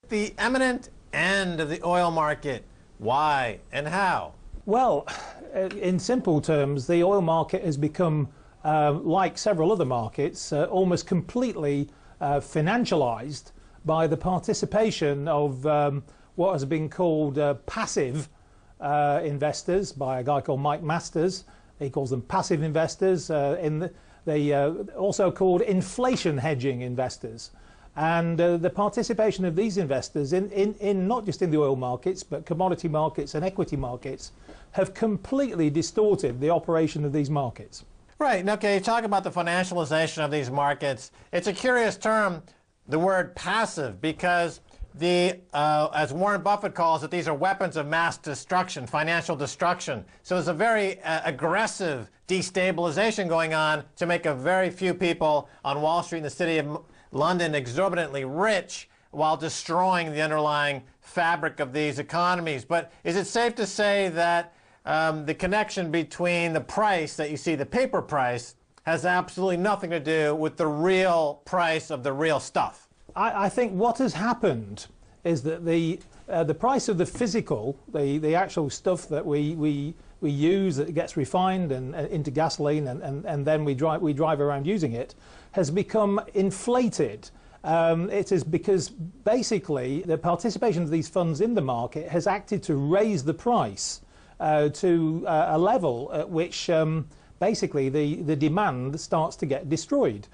The imminent end of the oil market. Why and how? Well, in simple terms, the oil market has become, like several other markets, almost completely financialized by the participation of what has been called passive investors by a guy called Mike Masters. He calls them passive investors. They also called inflation hedging investors. And the participation of these investors in not just in the oil markets, but commodity markets and equity markets have completely distorted the operation of these markets. Right. Okay, you talk about the financialization of these markets. It's a curious term, the word passive, because as Warren Buffett calls it, these are weapons of mass destruction, financial destruction. So there's a very aggressive destabilization going on to make a very few people on Wall Street in the city of London exorbitantly rich while destroying the underlying fabric of these economies. But is it safe to say that the connection between the price that you see, the paper price, has absolutely nothing to do with the real price of the real stuff? I think what has happened is that the price of the physical, the actual stuff that we use that gets refined and into gasoline and then we drive around using it, has become inflated. It is because basically the participation of these funds in the market has acted to raise the price to a level at which basically the demand starts to get destroyed.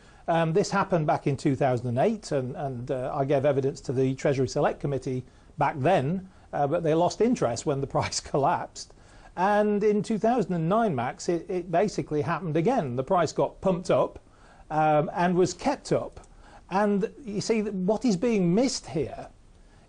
This happened back in 2008 and I gave evidence to the Treasury Select Committee back then, but they lost interest when the price collapsed. And in 2009, Max, it basically happened again. The price got pumped up and was kept up. And you see, what is being missed here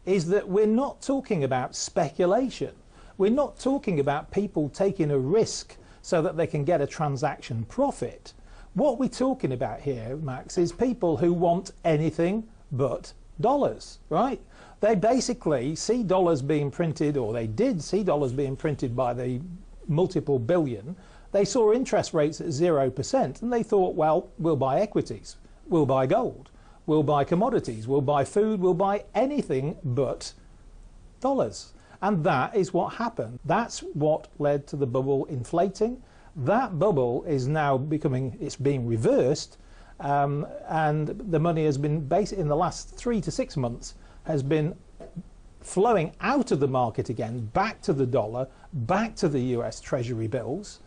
is that we're not talking about speculation. We're not talking about people taking a risk so that they can get a transaction profit. What we're talking about here, Max, is people who want anything but dollars, right? They basically see dollars being printed, or they did see dollars being printed by the multiple billion. They saw interest rates at 0%, and they thought, well, we'll buy equities, we'll buy gold, we'll buy commodities, we'll buy food, we'll buy anything but dollars. And that is what happened. That's what led to the bubble inflating. That bubble is now it's being reversed, and the money has been basically in the last 3 to 6 months has been flowing out of the market again, back to the dollar, back to the US Treasury bills.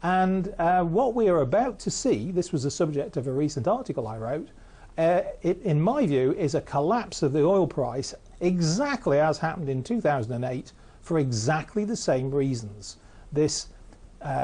And what we are about to see, this was the subject of a recent article I wrote, in my view, is a collapse of the oil price exactly as happened in 2008 for exactly the same reasons. This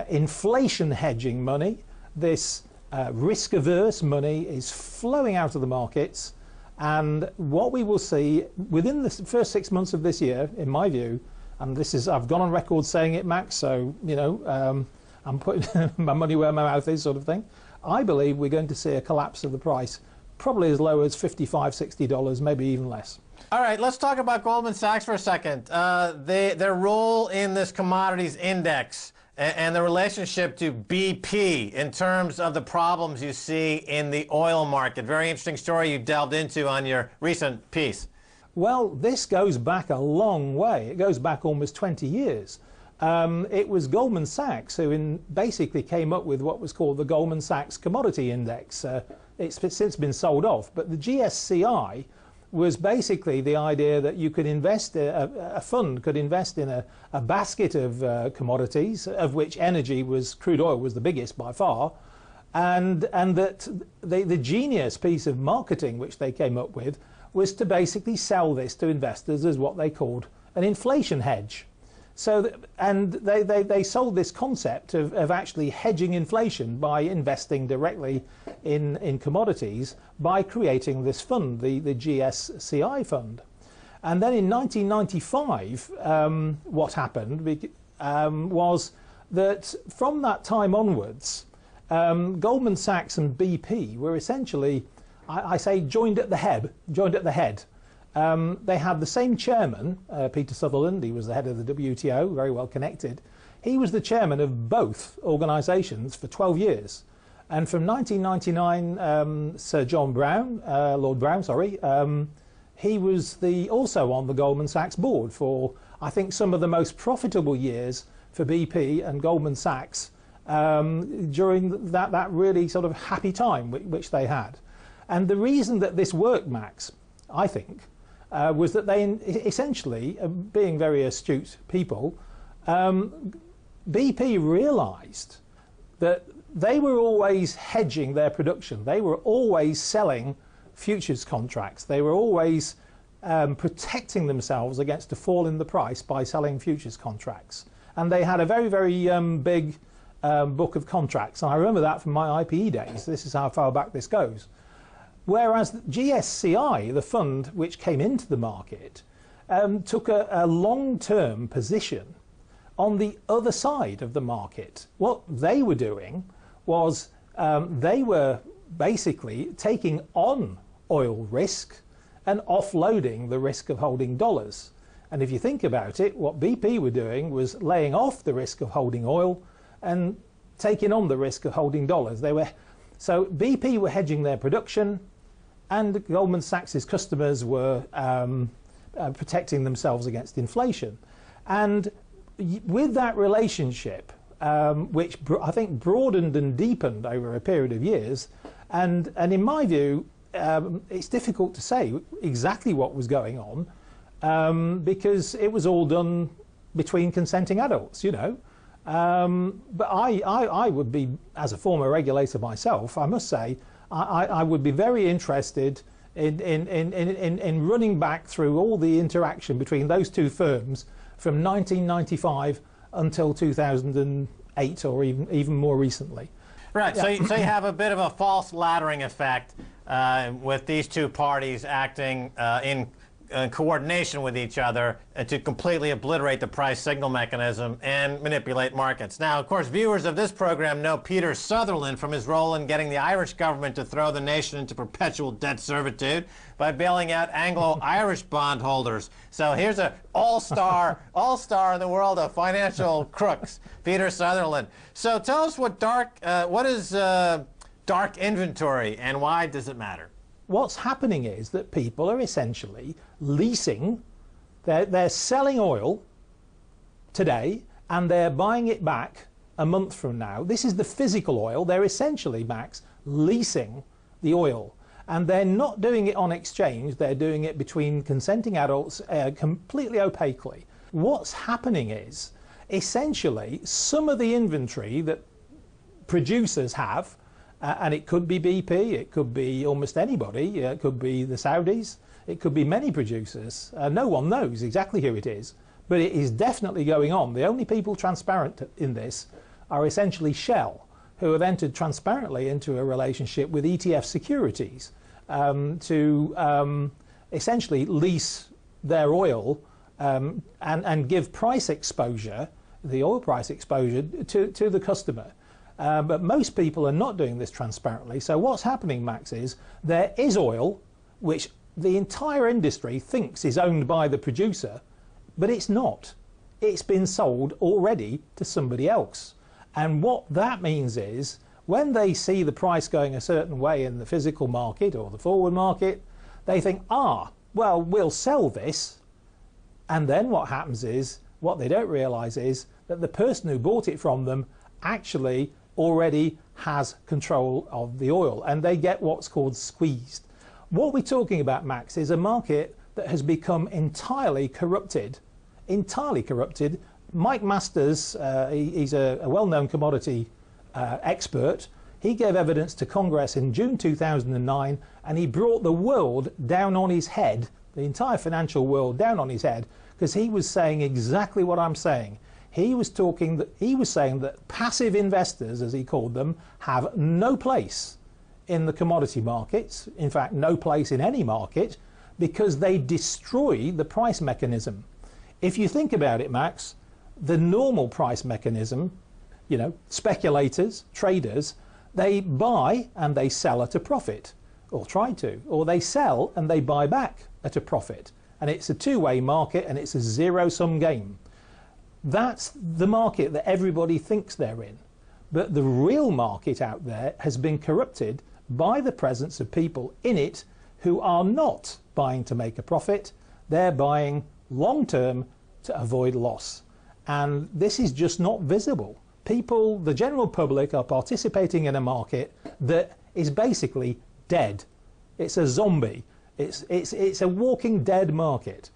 inflation hedging money, this risk-averse money is flowing out of the markets, and what we will see within the first 6 months of this year, in my view, and this is, I've gone on record saying it, Max, so, you know, I'm putting my money where my mouth is, sort of thing. I believe we're going to see a collapse of the price, probably as low as $55, $60, maybe even less. All right, let's talk about Goldman Sachs for a second. Their role in this commodities index and the relationship to BP in terms of the problems you see in the oil market. Very interesting story you delved into on your recent piece. Well, this goes back a long way. It goes back almost 20 years. It was Goldman Sachs who basically came up with what was called the Goldman Sachs Commodity Index. It's since been sold off, but the GSCI was basically the idea that you could invest, a fund could invest in a basket of commodities, of which energy crude oil was the biggest by far, and that the genius piece of marketing which they came up with was to basically sell this to investors as what they called an inflation hedge. So, and they sold this concept of actually hedging inflation by investing directly in commodities by creating this fund, the GSCI fund. And then in 1995, what happened was that from that time onwards, Goldman Sachs and BP were essentially, I say, joined at the head. They had the same chairman, Peter Sutherland. He was the head of the WTO, very well connected. He was the chairman of both organisations for 12 years. And from 1999, Sir John Brown, Lord Brown, sorry, he was also on the Goldman Sachs board for, I think, some of the most profitable years for BP and Goldman Sachs during that really sort of happy time which they had. And the reason that this worked, Max, I think, was that they essentially, being very astute people, BP realised that they were always hedging their production. They were always selling futures contracts. They were always protecting themselves against a fall in the price by selling futures contracts. And they had a very, very big book of contracts. And I remember that from my IPE days. This is how far back this goes. Whereas GSCI, the fund which came into the market, took a long-term position on the other side of the market. What they were doing was they were basically taking on oil risk and offloading the risk of holding dollars. And if you think about it, what BP were doing was laying off the risk of holding oil and taking on the risk of holding dollars. So BP were hedging their production, and Goldman Sachs's customers were protecting themselves against inflation. And with that relationship, which I think broadened and deepened over a period of years, and in my view, it's difficult to say exactly what was going on because it was all done between consenting adults, you know. But I would be, as a former regulator myself, I must say, I would be very interested in running back through all the interaction between those two firms from 1995 until 2008 or even more recently. Right, yeah. So you have a bit of a false laddering effect with these two parties acting in coordination with each other to completely obliterate the price signal mechanism and manipulate markets. Now, of course, viewers of this program know Peter Sutherland from his role in getting the Irish government to throw the nation into perpetual debt servitude by bailing out Anglo-Irish bondholders. So here's an all-star in the world of financial crooks, Peter Sutherland. So tell us what is dark inventory and why does it matter? What's happening is that people are essentially leasing, they're selling oil today and they're buying it back a month from now. This is the physical oil. They're essentially, Max, leasing the oil. And they're not doing it on exchange. They're doing it between consenting adults completely opaquely. What's happening is, essentially, some of the inventory that producers have, and it could be BP, it could be almost anybody, it could be the Saudis, it could be many producers. No one knows exactly who it is, but it is definitely going on. The only people transparent in this are essentially Shell, who have entered transparently into a relationship with ETF securities to essentially lease their oil and give price exposure, the oil price exposure, to the customer. But most people are not doing this transparently. So what's happening, Max, is there is oil which the entire industry thinks is owned by the producer, but it's not. It's been sold already to somebody else. And what that means is when they see the price going a certain way in the physical market or the forward market, they think, well, we'll sell this. And then what happens is, what they don't realise is that the person who bought it from them actually already has control of the oil, and they get what's called squeezed. What we're talking about, Max, is a market that has become entirely corrupted. Entirely corrupted. Mike Masters, he's a well-known commodity expert. He gave evidence to Congress in June 2009, and he brought the world down on his head, the entire financial world down on his head, because he was saying exactly what I'm saying. He was saying that passive investors, as he called them, have no place in the commodity markets, in fact, no place in any market, because they destroy the price mechanism. If you think about it, Max, the normal price mechanism, you know, speculators, traders, they buy and they sell at a profit, or try to, or they sell and they buy back at a profit. And it's a two-way market and it's a zero-sum game. That's the market that everybody thinks they're in. But the real market out there has been corrupted by the presence of people in it who are not buying to make a profit. They're buying long-term to avoid loss. And this is just not visible. People, the general public, are participating in a market that is basically dead. It's a zombie. It's a walking dead market.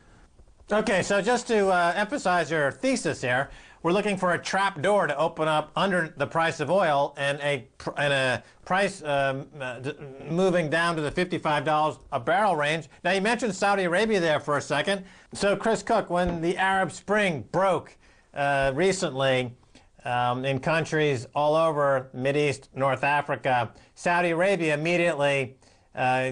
Okay, so just to emphasize your thesis here, we're looking for a trap door to open up under the price of oil and a price moving down to the $55 a barrel range. Now, you mentioned Saudi Arabia there for a second. So, Chris Cook, when the Arab Spring broke recently in countries all over Mideast, North Africa, Saudi Arabia immediately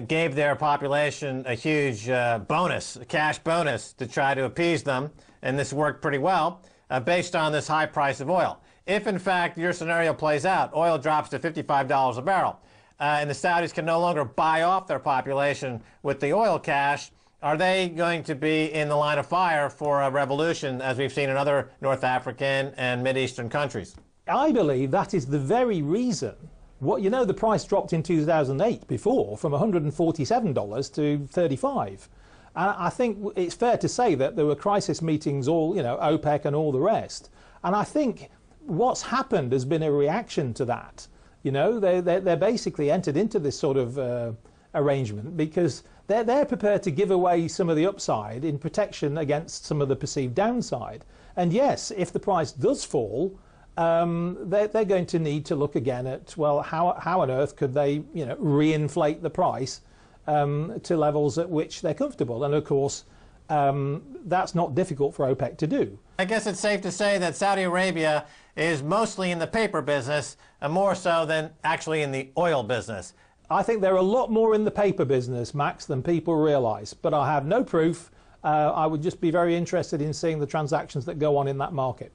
gave their population a huge bonus, a cash bonus, to try to appease them, and this worked pretty well based on this high price of oil. If, in fact, your scenario plays out, oil drops to $55 a barrel, and the Saudis can no longer buy off their population with the oil cash, are they going to be in the line of fire for a revolution, as we've seen in other North African and Mideastern countries? I believe that is the very reason. The price dropped in 2008 before from $147 to $35. And I think it's fair to say that there were crisis meetings, all, OPEC and all the rest. And I think what's happened has been a reaction to that. They're basically entered into this sort of arrangement because they're prepared to give away some of the upside in protection against some of the perceived downside. And yes, if the price does fall, they're going to need to look again at, well, how on earth could they, reinflate the price to levels at which they're comfortable. And of course, that's not difficult for OPEC to do. I guess it's safe to say that Saudi Arabia is mostly in the paper business, more so than actually in the oil business. I think they're a lot more in the paper business, Max, than people realize. But I have no proof. I would just be very interested in seeing the transactions that go on in that market.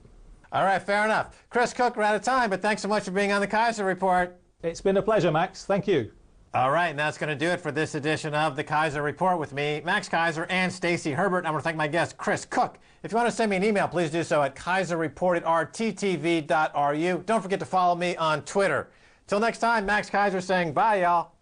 All right, fair enough. Chris Cook, we're out of time, but thanks so much for being on the Keiser Report. It's been a pleasure, Max. Thank you. All right, and that's going to do it for this edition of the Keiser Report with me, Max Keiser, and Stacey Herbert. I want to thank my guest, Chris Cook. If you want to send me an email, please do so at keiserreport@rttv.ru. Don't forget to follow me on Twitter. Till next time, Max Keiser saying bye, y'all.